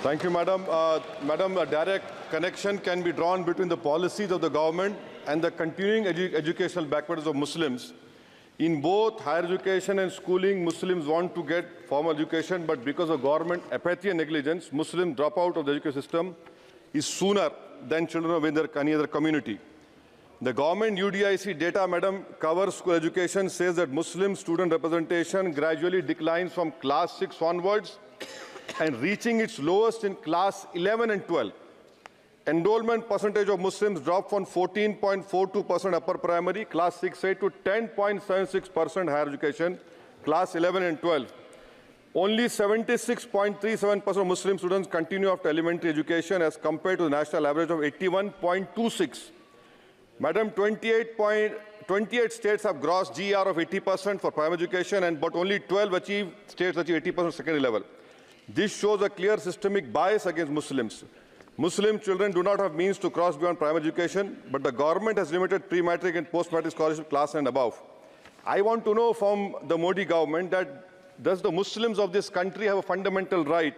Thank you, Madam. Madam, a direct connection can be drawn between the policies of the government and the continuing educational backwards of Muslims. In both higher education and schooling, Muslims want to get formal education, but because of government apathy and negligence, Muslims drop out of the education system is sooner than children of any other community. The government UDIC data, Madam, covers school education, says that Muslim student representation gradually declines from class 6 onwards and reaching its lowest in class 11 and 12. Enrollment percentage of Muslims dropped from 14.42% upper primary, class 6A, to 10.76% higher education, class 11 and 12. Only 76.37% of Muslim students continue after elementary education as compared to the national average of 81.26. Madam, 28 states have gross GR of 80% for primary education, but only 12 states achieve 80% secondary level. This shows a clear systemic bias against Muslims. Muslim children do not have means to cross beyond primary education, but the government has limited pre-matric and post-matric scholarship class and above. I want to know from the Modi government that does the Muslims of this country have a fundamental right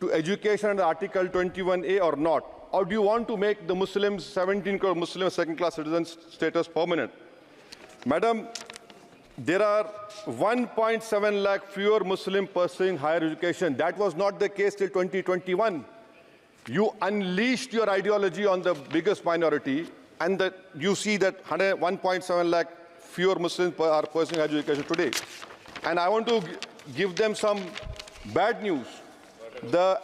to education under Article 21A or not? Or do you want to make the Muslims, 17 crore Muslim second-class citizens status permanent? Madam, there are 1.7 lakh fewer Muslims pursuing higher education. That was not the case till 2021. You unleashed your ideology on the biggest minority, and that you see that 1.7 lakh fewer Muslims are pursuing higher education today. And I want to give them some bad news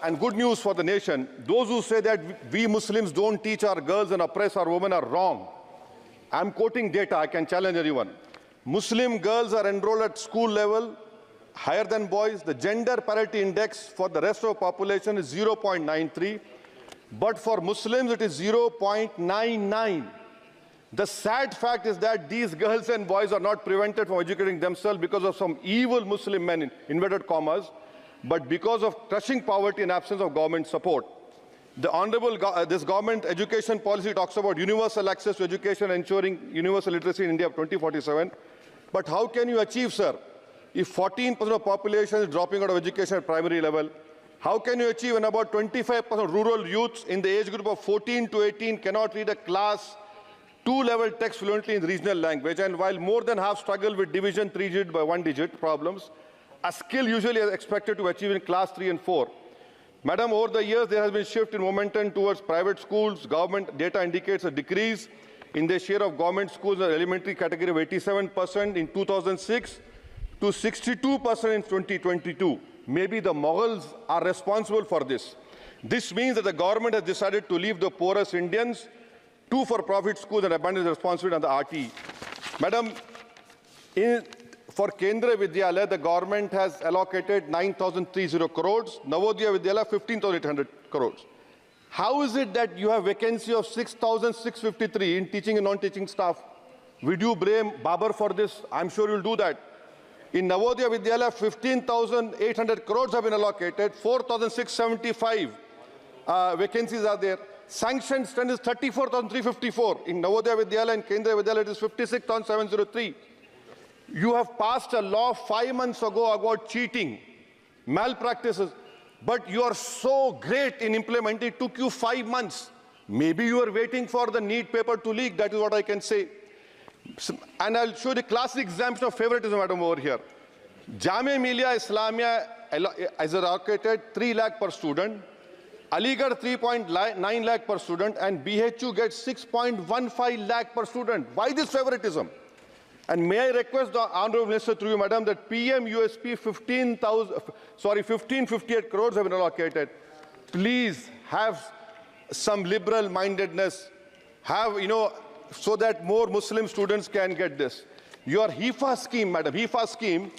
and good news for the nation. Those who say that we Muslims don't teach our girls and oppress our women are wrong. I'm quoting data. I can challenge anyone. Muslim girls are enrolled at school level higher than boys. The gender parity index for the rest of the population is 0.93, but for Muslims it is 0.99. The sad fact is that these girls and boys are not prevented from educating themselves because of some evil Muslim men, in inverted commas, but because of crushing poverty and absence of government support. This government education policy talks about universal access to education, ensuring universal literacy in India of 2047. But how can you achieve, sir, if 14% of the population is dropping out of education at primary level? How can you achieve when about 25% of rural youths in the age group of 14 to 18 cannot read a class 2 level text fluently in regional language? And while more than half struggle with division 3-digit by 1-digit problems, a skill usually is expected to achieve in class 3 and 4. Madam, over the years, there has been a shift in momentum towards private schools. Government data indicates a decrease in the share of government schools in the elementary category of 87% in 2006 to 62% in 2022. Maybe the Mughals are responsible for this. This means that the government has decided to leave the poorest Indians to for-profit schools and abandon the responsibility on the RT. Madam, for Kendra Vidyalaya, the government has allocated 9,030 crores, Navodaya Vidyalaya 15,800 crores. How is it that you have vacancy of 6,653 in teaching and non-teaching staff? Would you blame Babar for this? I'm sure you'll do that. In Navodaya Vidyalaya, 15,800 crores have been allocated, 4,675 vacancies are there. Sanctioned strength is 34,354. In Navodaya Vidyalaya and Kendra Vidyalaya, it is 56,703. You have passed a law 5 months ago about cheating, malpractices, but you are so great in implementing. It took you 5 months. Maybe you are waiting for the NEET paper to leak. That is what I can say. And I'll show the classic example of favoritism, madam, over here. Jamia Millia Islamia is allocated 3 lakh per student, Aligarh 3.9 lakh per student, and BHU gets 6.15 lakh per student. Why this favoritism? And may I request the Honorable Minister through you, Madam, that PM USP 1558 crores have been allocated. Please have some liberal mindedness, so that more Muslim students can get this. Your HIFA scheme, Madam, HIFA scheme,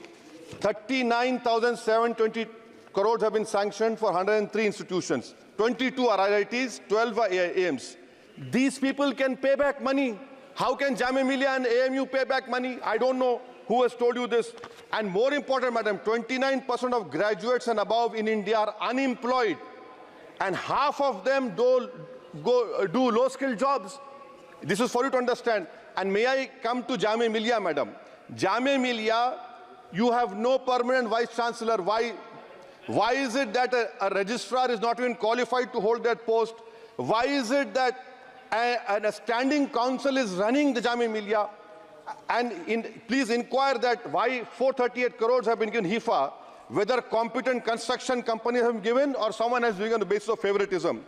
39,720 crores have been sanctioned for 103 institutions. 22 are IITs, 12 are AIMs. These people can pay back money. How can Jamia Millia and AMU pay back money? I don't know who has told you this. And more important, madam, 29% of graduates and above in India are unemployed. And half of them do low-skilled jobs. This is for you to understand. And may I come to Jamia Millia, madam? Jamia Millia, you have no permanent vice chancellor. Why? Why is it that a registrar is not even qualified to hold that post? Why is it that a standing council is running the Jamia Millia? And please inquire that why 438 crores have been given HIFA, whether competent construction companies have been given or someone has been on the basis of favoritism.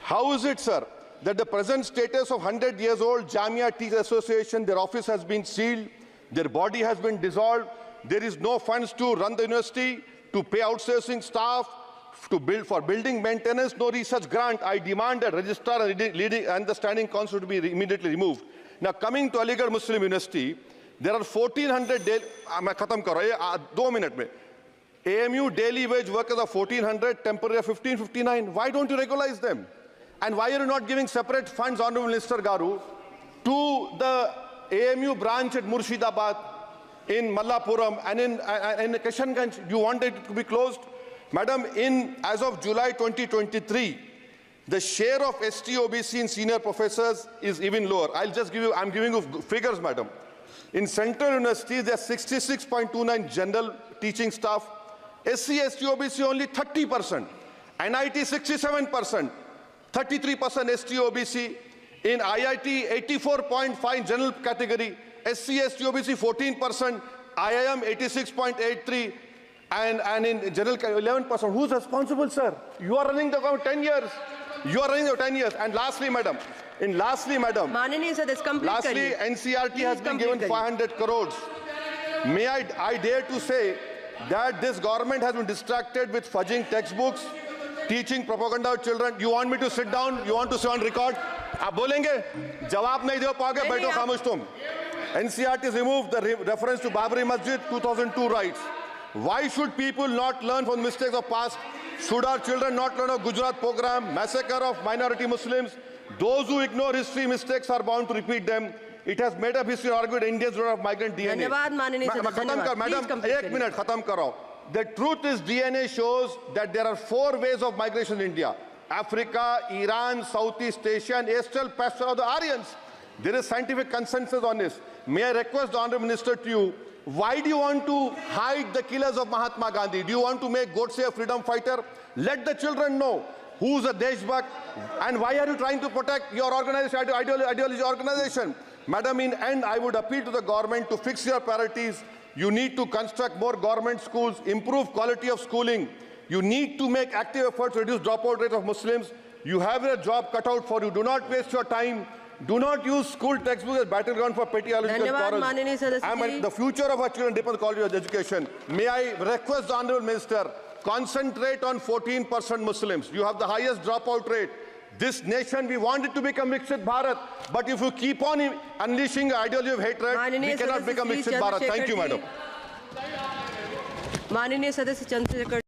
How is it, sir, that the present status of 100 years old Jamia Teachers Association, their office has been sealed, their body has been dissolved, there is no funds to run the university, to pay outsourcing staff, to build for building maintenance, no research grant? I demand that registrar and the standing council to be immediately removed. Now, coming to Aligarh Muslim University, there are 1,400 daily. मैं खत्म कर रहा हूँ 2 minute में. AMU daily wage workers are 1,400, temporary 1,559. Why don't you regularize them? And why are you not giving separate funds, Honorable Minister Garu, to the AMU branch at Murshidabad, in Mallapuram, and in Kishanganj? You want it to be closed? Madam, as of July 2023, the share of ST-OBC in senior professors is even lower. I'm giving you figures, madam. In central universities, there are 66.29 general teaching staff. SC, ST-OBC only 30%. NIT 67%. 33% ST-OBC. In IIT, 84.5 general category. SC, ST-OBC 14%. IIM 86.83%. And in general 11%. Who's responsible, sir? You are running the government 10 years. You are running the 10 years. And lastly, madam, Manani, sir, this complete lastly, NCRT has been given 500 crores. May I dare to say that this government has been distracted with fudging textbooks, teaching propaganda to children. You want me to sit down? You want to sit on record? आप बोलेंगे? जवाब नहीं दे पाओगे, बैठो खामोश तुम. NCRT has removed the reference to Babri Masjid 2002 rights. Why should people not learn from the mistakes of past? Should our children not learn of Gujarat program, massacre of minority Muslims? Those who ignore history mistakes are bound to repeat them. It has made up history argued Indians don't have migrant DNA. Madam, 1 minute, khatam karo. The truth is DNA shows that there are 4 ways of migration in India. Africa, Iran, Southeast Asia, and Astral pasture of the Aryans. There is scientific consensus on this. May I request the Honourable Minister to you, why do you want to hide the killers of Mahatma Gandhi? Do you want to make Godse a freedom fighter? Let the children know who's a Deshbhakt and why are you trying to protect your organization, ideology organization? Madam, in end, I would appeal to the government to fix your priorities. You need to construct more government schools, improve quality of schooling. You need to make active efforts to reduce dropout rate of Muslims. You have a job cut out for you. Do not waste your time. Do not use school textbooks as battleground for petty ideological quarrels. The future of our children depends on quality of education. May I request the Honourable Minister, concentrate on 14% Muslims. You have the highest dropout rate. This nation, we want it to become Viksit Bharat. But if you keep on unleashing the ideology of hatred, we cannot become Viksit Bharat. Thank you, madam.